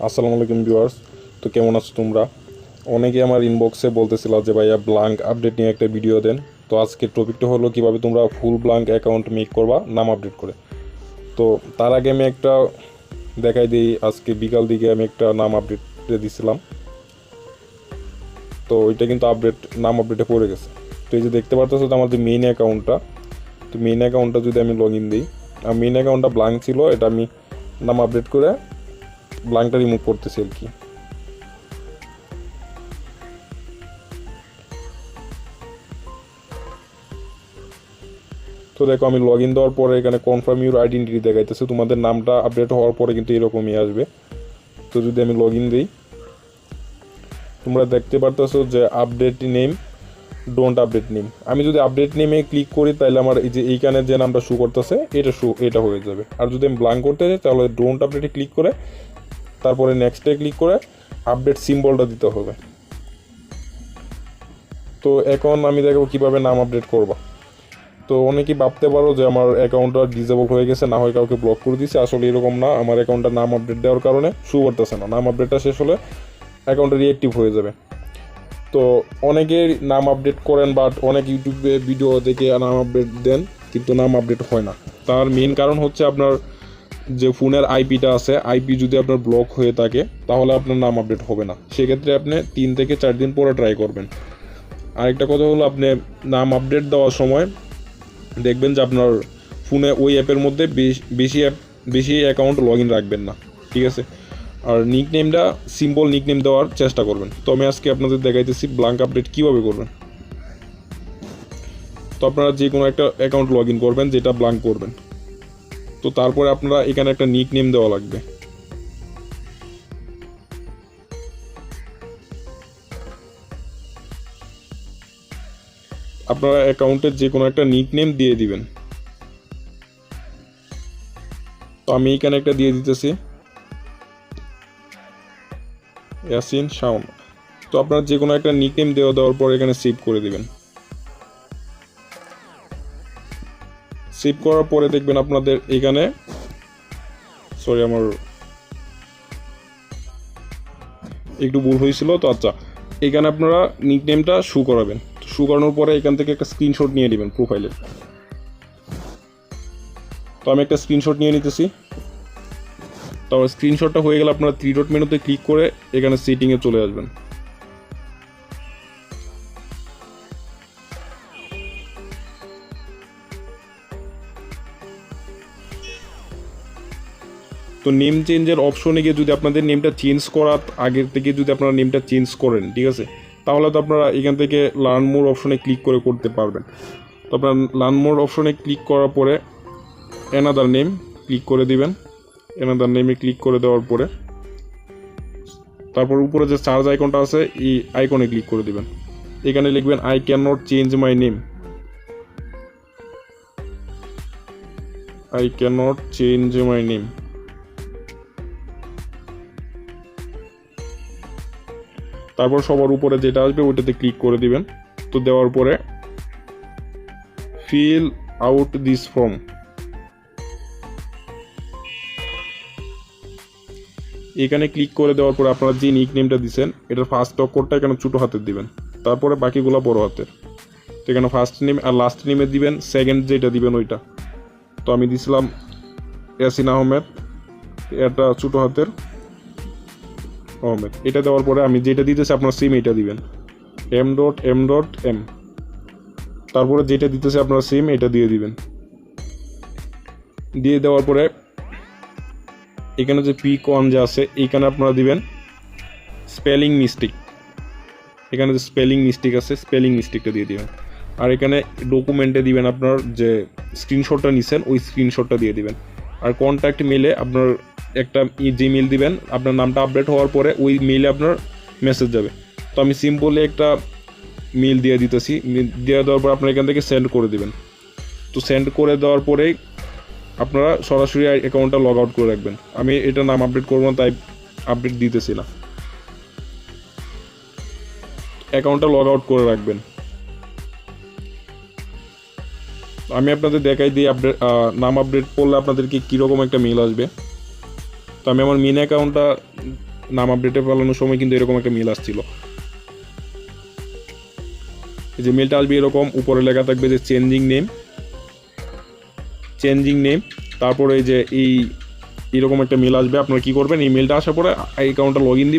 আসসালামু আলাইকুম ভিউয়ার্স। তো কেমন আছো তোমরা? অনেকে আমার ইনবক্সে বলতেছিল যে ভাইয়া ব্লাঙ্ক আপডেট নিয়ে একটা ভিডিও দেন। তো আজকের টপিকটা হলো কিভাবে তোমরা ফুল ব্লাঙ্ক অ্যাকাউন্ট মেক করবা নাম আপডেট করে। তো তার আগে আমি একটা দেখাই দিই। আজকে বিকাল দিকে আমি একটা নাম আপডেট দিছিলাম, তো ওইটা কিন্তু নাম আপডেটে পড়ে গেছে। তো এই যে দেখতে পারতেছো তো আমার যে মেইন অ্যাকাউন্টটা, তো মেইন অ্যাকাউন্টটা যদি আমি লগ ইন দিই, আর মেইন অ্যাকাউন্টটা ব্লাঙ্ক ছিল, এটা আমি নাম আপডেট করে ব্লাঙ্কটা রিমুভ করতেছি আর কি। তো দেখো আমি লগ ইন দেওয়ার পরে এখানে কনফার্ম ইউর আইডেন্টিটি দেখাইতেছে। তোমাদের নামটা আপডেট হওয়ার পরে কিন্তু এরকমই আসবে। তো যদি আমি লগ ইন দিই, তোমরা দেখতে পারতেছো যে update name, don't update name. আমি যদি আপডেট নেমে ক্লিক করি তাহলে আমার এই যে এইখানে যে নামটা শো করতেছে এটা হয়ে যাবে। আর যদি আমি ব্লাঙ্ক করতে চাই তাহলে ডোন্ট আপডেটে ক্লিক করে তারপরে নেক্সটে ক্লিক করে আপডেট সিম্বলটা দিতে হবে। তো এখন আমি দেখব কীভাবে নাম আপডেট করবা। তো অনেকেই ভাবতে পারো যে আমার অ্যাকাউন্টটা ডিসেবল হয়ে গেছে, না হয় কাউকে ব্লক করে দিয়েছে। আসলে এরকম না, আমার অ্যাকাউন্টটা নাম আপডেট দেওয়ার কারণে শো করতেছে না। নাম আপডেটটা শেষ হলে অ্যাকাউন্টটা রিঅ্যাক্টিভ হয়ে যাবে। তো অনেকেই নাম আপডেট করেন, বাট অনেক ইউটিউবে ভিডিও দেখে নাম আপডেট দেন, কিন্তু নাম আপডেট হয় না। তার মেন কারণ হচ্ছে আপনার যে ফোনের আইপিটা আছে, আইপি যদি আপনার ব্লক হয়ে থাকে তাহলে আপনার নাম আপডেট হবে না। সেক্ষেত্রে আপনি 3 থেকে 4 দিন পরে ট্রাই করবেন। আরেকটা কথা হলো, আপনি নাম আপডেট দেওয়ার সময় দেখবেন যে আপনার ফোনে ওই অ্যাপের মধ্যে বেশি অ্যাকাউন্ট লগ ইন রাখবেন না, ঠিক আছে? আর নিকনেমটা সিম্পল নিকনেম দেওয়ার চেষ্টা করবেন। তো আমি আজকে আপনাদের দেখাইতেছি ব্লাঙ্ক আপডেট কীভাবে করবেন। তো আপনারা যে কোনো একটা অ্যাকাউন্ট লগ ইন করবেন যেটা ব্লাঙ্ক করবেন। তো তারপরে আপনারা এখানে একটা নিকনেম দেওয়া লাগবে। আপনারা অ্যাকাউন্টের যে কোনো একটা নিকনেম দিয়ে দিবেন। তো আমি এখানে একটা দিয়ে দিতেছি, ইয়াসিন শাওন। তো আপনারা যে কোনো একটা নিকনেম দেওয়ার পর এখানে সেভ করে দিবেন। সেভ করার পরে দেখবেন আপনাদের এখানে আমার একটু ভুল হয়েছিল। তো আচ্ছা, এখানে আপনারা নিকনেমটা শো করাবেন। শো করানোর পরে এখান থেকে একটা স্ক্রিনশট নিয়ে নেবেন প্রোফাইলের। তো আমি একটা স্ক্রিনশট নিয়ে নিতেছি। তারপর স্ক্রিনশটটা হয়ে গেলে আপনারা 3 ডট মেনুতে ক্লিক করে এখানে সেটিংয়ে চলে আসবেন। তো নেম চেঞ্জের অপশনে গিয়ে যদি আপনাদের নেমটা চেঞ্জ করার আগের থেকে যদি আপনারা নেমটা চেঞ্জ করেন, ঠিক আছে, তাহলে তো আপনারা এখান থেকে লার্ন মোর অপশনে ক্লিক করে করতে পারবেন। তো আপনারা লার্ন মোর অপশনে ক্লিক করার পরে অ্যানাদার নেম ক্লিক করে দিবেন। অ্যানাদার নেমে ক্লিক করে দেওয়ার পরে তারপর উপরে যে চার্জ আইকনটা আছে এই আইকনে ক্লিক করে দিবেন। এখানে লিখবেন I can not change my name. I can not change my name. তারপর সবার উপরে যেটা আসবে ওইটাতে ক্লিক করে দিবেন। তো দেওয়ার পরে ফিল আউট দিস ফর্ম, এখানে ক্লিক করে দেওয়ার পরে আপনারা যে নিকনেমটা দিচ্ছেন এটার ফার্স্ট অক্ষরটা এখানে ছোটো হাতের দিবেন, তারপরে বাকিগুলো বড় হাতের। তো এখানে ফার্স্ট নেম আর লাস্ট নেমে দিবেন, সেকেন্ড যেটা দিবেন ওইটা। তো আমি দিছিলাম ইয়াসিন আহমেদ, এটা ছোটো হাতের আহমেদ। এটা দেওয়ার পরে আমি যেটা দিতেছি আপনার সেম এটা দিবেন, m.m.m। তারপরে যেটা দিতেছে আপনার সেম এটা দিয়ে দিবেন। দিয়ে দেওয়ার পরে এখানে যে পি কন যে আছে এইখানে আপনারা দিবেন স্পেলিং মিস্টেক। এখানে যে স্পেলিং মিস্টেক আছে স্পেলিং মিস্টেকটা দিয়ে দিবেন। আর এখানে ডকুমেন্টে দিবেন আপনার যে স্ক্রিনশটটা নিছেন ওই স্ক্রিনশটটা দিয়ে দিবেন। আর কন্ট্যাক্ট মেলে আপনার একটা জিমেল দিবেন, আপনার নামটা আপডেট হওয়ার পরে ওই মেলে আপনার মেসেজ যাবে। তো আমি সিম্পলি একটা মেল দিয়ে দিতেছি। দিয়ে দেওয়ার পর আপনার এখান থেকে সেন্ড করে দিবেন। তো সেন্ড করে দেওয়ার পরেই আপনারা সরাসরি অ্যাকাউন্টটা লগ আউট করে রাখবেন। আমি এটা নাম আপডেট করবো না তাই আপডেট দিতেছি না, অ্যাকাউন্টটা লগ আউট করে রাখবেন। আমি আপনাদের দেখাই দিই আপডেট নাম আপডেট করলে আপনাদেরকে কীরকম একটা মেল আসবে। তো আমি আমার মেন অ্যাকাউন্টটা নাম আপডেটে পালানোর সময় কিন্তু এরকম একটা মেল আসছিল। এই যে মেলটা আসবে এরকম, উপরে লেখা থাকবে যে চেঞ্জিং নেম, তারপরে এই যে এরকম একটা মেল আসবে। আপনারা কি করবেন, এই মেলটা আসার পরে এই অ্যাকাউন্টটা লগ ইন দিবেন।